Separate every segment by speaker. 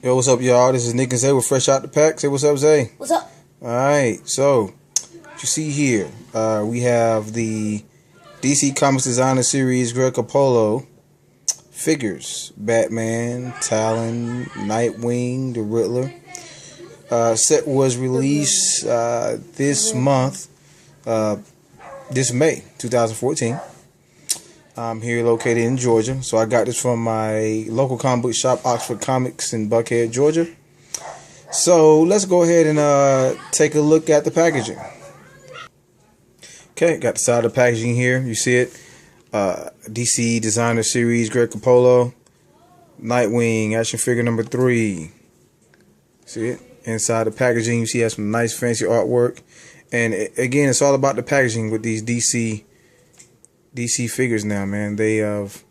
Speaker 1: Yo, what's up, y'all? This is Nick and Zay. We're fresh out the pack. Say what's up, Zay.
Speaker 2: What's up?
Speaker 1: Alright, so, what you see here, we have the DC Comics Designer Series Greg Capullo figures. Batman, Talon, Nightwing, the Riddler. Set was released this month, this May 2014. I'm here located in Georgia, so I got this from my local comic book shop, Oxford Comics in Buckhead, Georgia. So let's go ahead and take a look at the packaging. Okay, got the side of the packaging here. You see it. DC Designer Series Greg Capullo, Nightwing action figure number 3. See it? Inside the packaging, you see it has some nice fancy artwork. And again, it's all about the packaging with these DC figures now, man. They have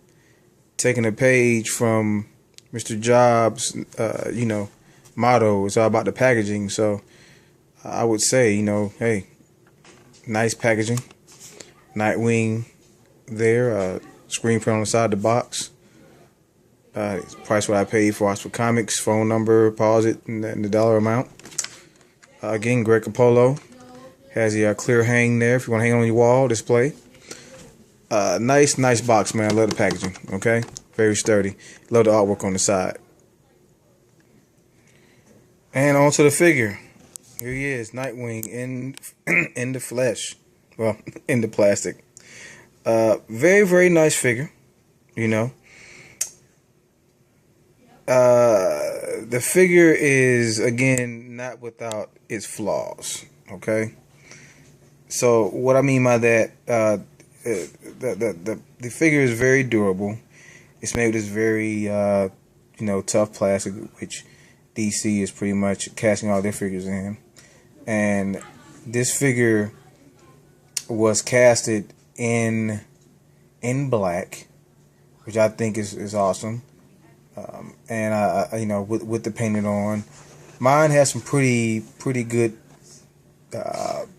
Speaker 1: taken a page from Mr. Jobs, motto. It's all about the packaging. So I would say, hey, nice packaging. Nightwing there, screen print on the side of the box. Price what I paid for Oxford Comics, phone number, pause it, and the dollar amount. Again, Greg Capullo has the clear hang there if you want to hang on your wall display. Nice box, man. I love the packaging. Okay, very sturdy. Love the artwork on the side. And onto the figure. Here he is, Nightwing in the flesh. Well, in the plastic. Very nice figure. The figure is, again, not without its flaws. Okay. So what I mean by that, the figure is very durable. It's made with this very tough plastic, which DC is pretty much casting all their figures in. And this figure was casted in black, which I think is awesome. And I with the painted on, mine has some pretty good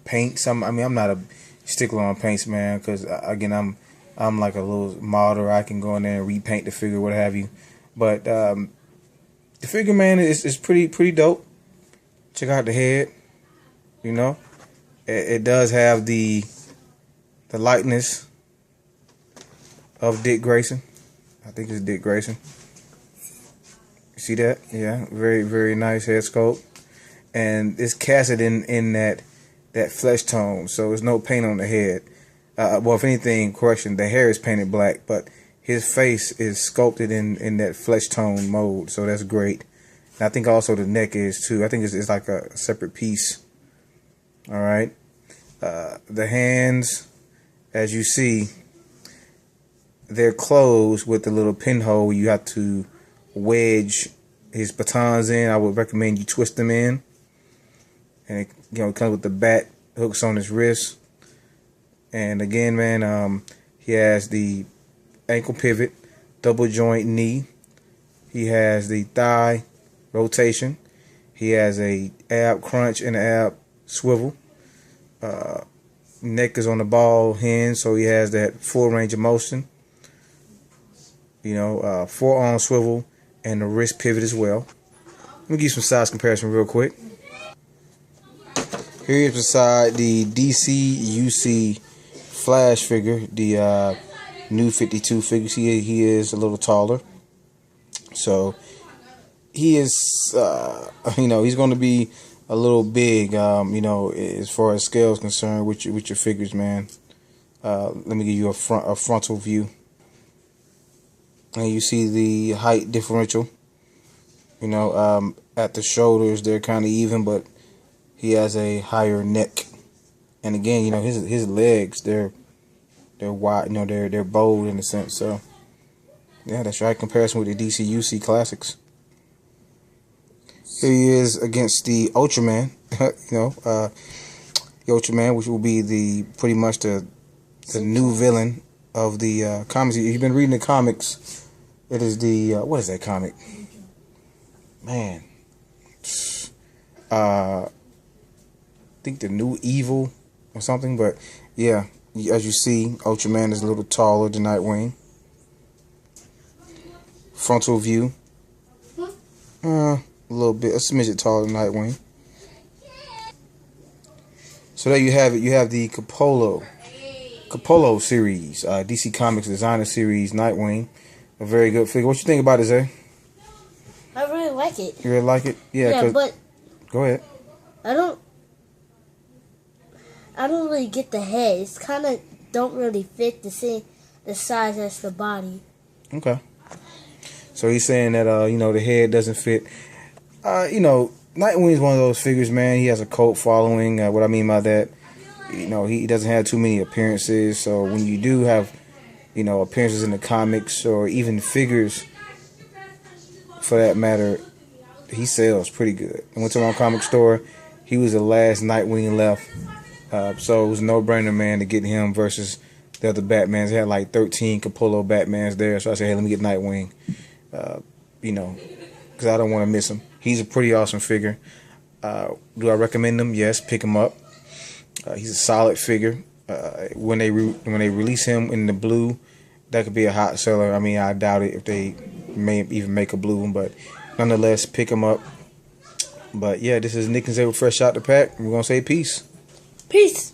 Speaker 1: paint. I'm not a stickler on paints, man, because again, I'm like a little modder. I can go in there and repaint the figure, what have you. But the figure, man, is pretty dope. Check out the head. It does have the likeness of Dick Grayson. I think it's Dick Grayson. You see that? Yeah, very nice head sculpt, and it's casted in that flesh tone, so there's no paint on the head. Well, if anything, correction, the hair is painted black, but his face is sculpted in that flesh tone mode, so that's great. And I think also the neck is too. I think it's like a separate piece. All right. The hands, as you see, they're closed with the little pinhole. You have to wedge his batons in. I would recommend you twist them in. And it comes with the bat hooks on his wrist. And again, man, he has the ankle pivot, double joint knee. He has the thigh rotation. He has a ab crunch and an ab swivel. Neck is on the ball hinge, so he has that full range of motion. Forearm swivel and the wrist pivot as well. Let me give you some size comparison real quick. Here's beside the DC-UC Flash figure, the new 52 figure. See, he is a little taller. So he is, he's going to be a little big, as far as scale is concerned with your figures, man. Let me give you a frontal view. And you see the height differential. At the shoulders they're kind of even, but he has a higher neck. And again, his legs, they're wide, they're bold in a sense. So yeah, that's right. Comparison with the DC-UC classics. Here he is against the Ultraman. The Ultraman, which will be pretty much the new villain of the comics. If you've been reading the comics, it is the what is that comic? Man, I think the New Evil or something. But yeah, as you see, Ultraman is a little taller than Nightwing. Frontal view. A little bit, a smidget taller than Nightwing. So there you have it. You have the Capullo series, DC Comics Designer Series Nightwing. A very good figure. What you think about it, Zay?
Speaker 2: I really like it.
Speaker 1: You really like it?
Speaker 2: Yeah, but
Speaker 1: go ahead.
Speaker 2: I don't really get the head. It's kind of don't really fit the size as the body.
Speaker 1: Okay. So he's saying that the head doesn't fit. Nightwing is one of those figures, man. He has a cult following. What I mean by that, he doesn't have too many appearances. So when you do have, appearances in the comics or even figures, for that matter, he sells pretty good. I went to my comic store. He was the last Nightwing left. So it was a no-brainer, man, to get him versus the other Batmans. They had like 13 Capullo Batmans there. So I said, hey, let me get Nightwing. Because I don't want to miss him. He's a pretty awesome figure. Do I recommend him? Yes, pick him up. He's a solid figure. When they release him in the blue, that could be a hot seller. I mean, I doubt it if they may even make a blue one, but nonetheless, pick him up. But yeah, this is Nick and Zay with Fresh Out the Pack. We're gonna say peace.
Speaker 2: Peace.